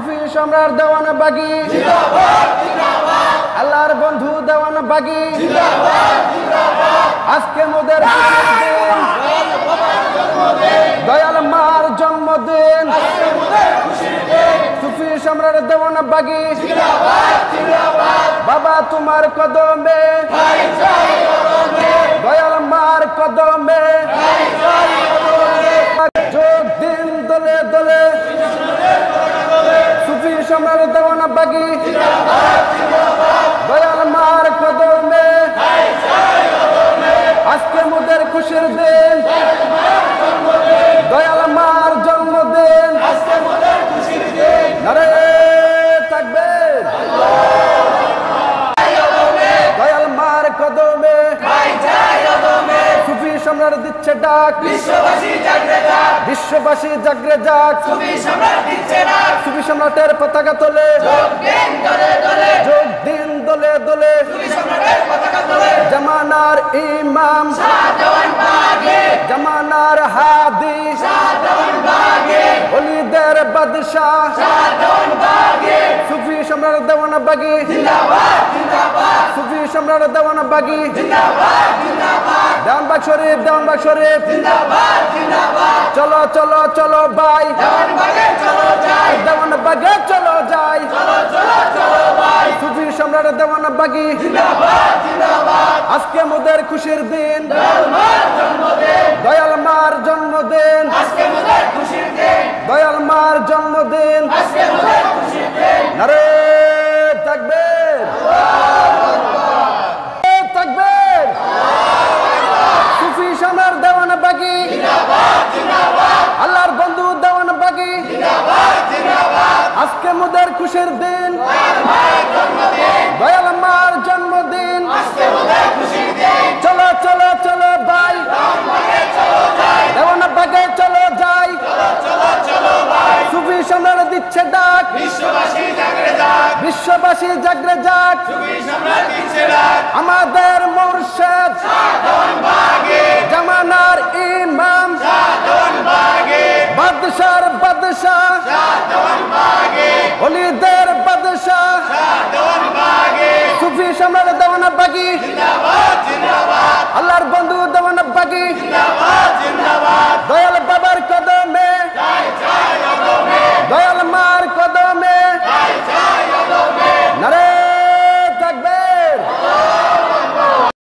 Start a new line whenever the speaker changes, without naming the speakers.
সুফি সম্রাট দেওয়ানা বাগী আল্লাহর বন্ধু দেওয়ানা বাগী আজকে মোদের দয়াল মার জন্মদিন সুফি সম্রাট দেওয়ানা বাগী বাবা তোমার কদমে দয়াল মার কদমে যোগ দিন দলে দলে সুফি সম্রাট দেওয়ানা বাগী দয়াল মার কদমে আজকে মোদের খুশির দিন দয়াল মার জন্মদিন নারে তাকবীর দয়াল মার কদমে সুফি সম্রাট দিচ্ছে ডাক বিশ্ববাসী জাগরে যাক সুফি সম্রাটের পতাকা তোলে যোগ দিন দলে দলে জামানার ইমাম জামানার হাদি ওলিদের বাদশাহ সুফি সম্রাট দেওয়ানা বাগী সুফি সম্রাট দেওয়ানা বাগী দেওয়ানবাগ শরীফ দেওয়ানবাগ শরীফ চলো চলো চলো ভাই দেওয়ানা বাগে চলো যাই সুফি সম্রাট দেওয়ানা বাগী আজকে মোদের খুশির দিন দয়াল মার জন্মদিন দয়াল মার জন্মদিন নারে তাকবীর তাকবীর সুফি সম্রাট দেওয়ানা বাগী আল্লাহর বন্ধু দেওয়ানা বাগী আজকে মোদের খুশির দিন দয়াল মার জন্মদিন চলো চলো চলো ভাই দেওয়ানা বাগে চলো যাই সুফি সম্রাট দিচ্ছে ডাক বিশ্ববাসী জাগরে যাক আমাদের মুর্শিদ জামানার ইমাম বাদশার বাদশাহ ওলিদের বাদশাহ সুফি সম্রাট দেওয়ানা বাগী আল্লাহর বন্ধু